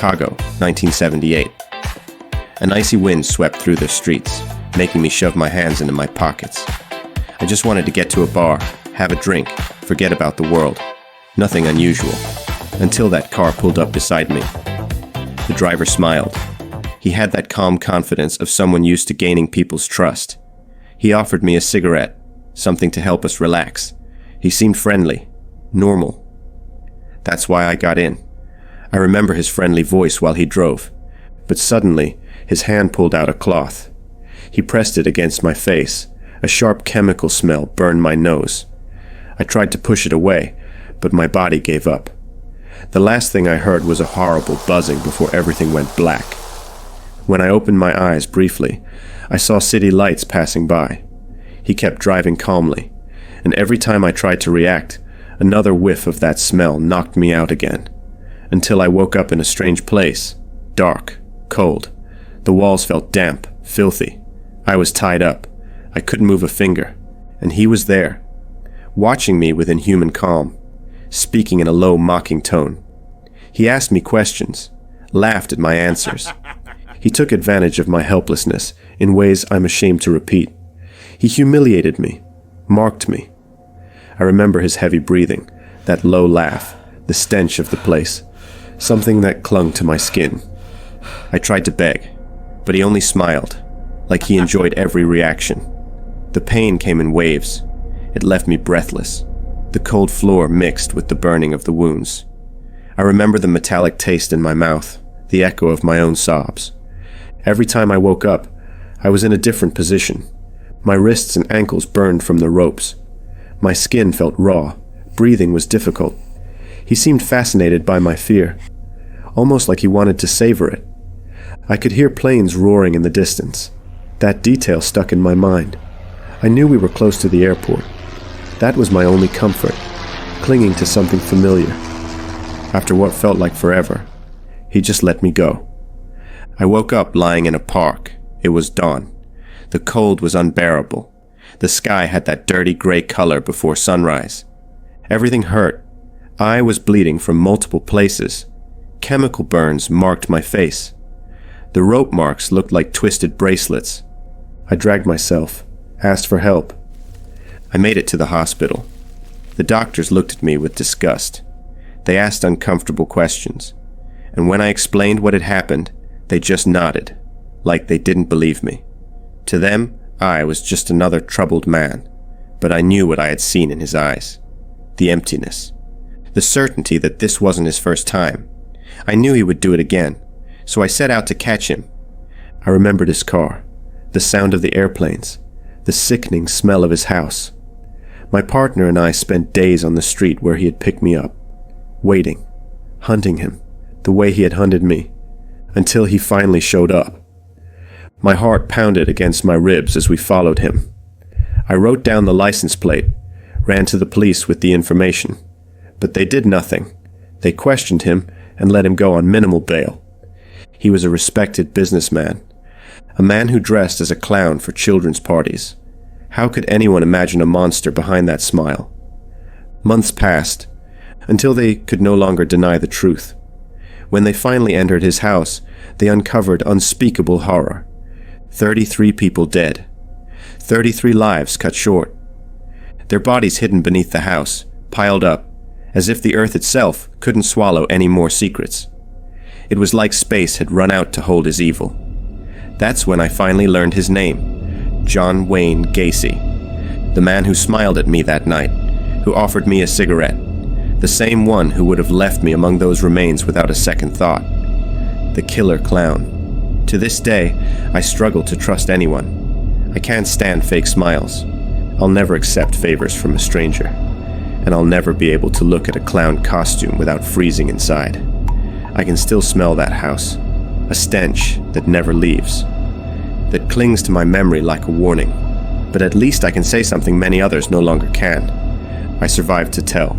Chicago, 1978. An icy wind swept through the streets, making me shove my hands into my pockets. I just wanted to get to a bar, have a drink, forget about the world. Nothing unusual, until that car pulled up beside me. The driver smiled. He had that calm confidence of someone used to gaining people's trust. He offered me a cigarette, something to help us relax. He seemed friendly, normal. That's why I got in. I remember his friendly voice while he drove, but suddenly his hand pulled out a cloth. He pressed it against my face. A sharp chemical smell burned my nose. I tried to push it away, but my body gave up. The last thing I heard was a horrible buzzing before everything went black. When I opened my eyes briefly, I saw city lights passing by. He kept driving calmly, and every time I tried to react, another whiff of that smell knocked me out again, until I woke up in a strange place, dark, cold. The walls felt damp, filthy. I was tied up. I couldn't move a finger, and he was there, watching me with inhuman calm, speaking in a low, mocking tone. He asked me questions, laughed at my answers. He took advantage of my helplessness in ways I'm ashamed to repeat. He humiliated me, marked me. I remember his heavy breathing, that low laugh, the stench of the place, something that clung to my skin. I tried to beg, but he only smiled, like he enjoyed every reaction. The pain came in waves. It left me breathless. The cold floor mixed with the burning of the wounds. I remember the metallic taste in my mouth, the echo of my own sobs. Every time I woke up, I was in a different position. My wrists and ankles burned from the ropes. My skin felt raw. Breathing was difficult. He seemed fascinated by my fear, almost like he wanted to savor it. I could hear planes roaring in the distance. That detail stuck in my mind. I knew we were close to the airport. That was my only comfort, clinging to something familiar. After what felt like forever, he just let me go. I woke up lying in a park. It was dawn. The cold was unbearable. The sky had that dirty gray color before sunrise. Everything hurt. I was bleeding from multiple places. Chemical burns marked my face. The rope marks looked like twisted bracelets. I dragged myself, asked for help. I made it to the hospital. The doctors looked at me with disgust. They asked uncomfortable questions, and when I explained what had happened, they just nodded, like they didn't believe me. To them, I was just another troubled man, but I knew what I had seen in his eyes. The emptiness. The certainty that this wasn't his first time. I knew he would do it again, so I set out to catch him. I remembered his car, the sound of the airplanes, the sickening smell of his house. My partner and I spent days on the street where he had picked me up, waiting, hunting him, the way he had hunted me, until he finally showed up. My heart pounded against my ribs as we followed him. I wrote down the license plate, ran to the police with the information, but they did nothing. They questioned him and let him go on minimal bail. He was a respected businessman, a man who dressed as a clown for children's parties. How could anyone imagine a monster behind that smile? Months passed, until they could no longer deny the truth. When they finally entered his house, they uncovered unspeakable horror. 33 people dead. 33 lives cut short. Their bodies hidden beneath the house, piled up, as if the earth itself couldn't swallow any more secrets. It was like space had run out to hold his evil. That's when I finally learned his name, John Wayne Gacy, the man who smiled at me that night, who offered me a cigarette, the same one who would have left me among those remains without a second thought. The killer clown. To this day, I struggle to trust anyone. I can't stand fake smiles. I'll never accept favors from a stranger, and I'll never be able to look at a clown costume without freezing inside. I can still smell that house, a stench that never leaves, that clings to my memory like a warning. But at least I can say something many others no longer can. I survived to tell.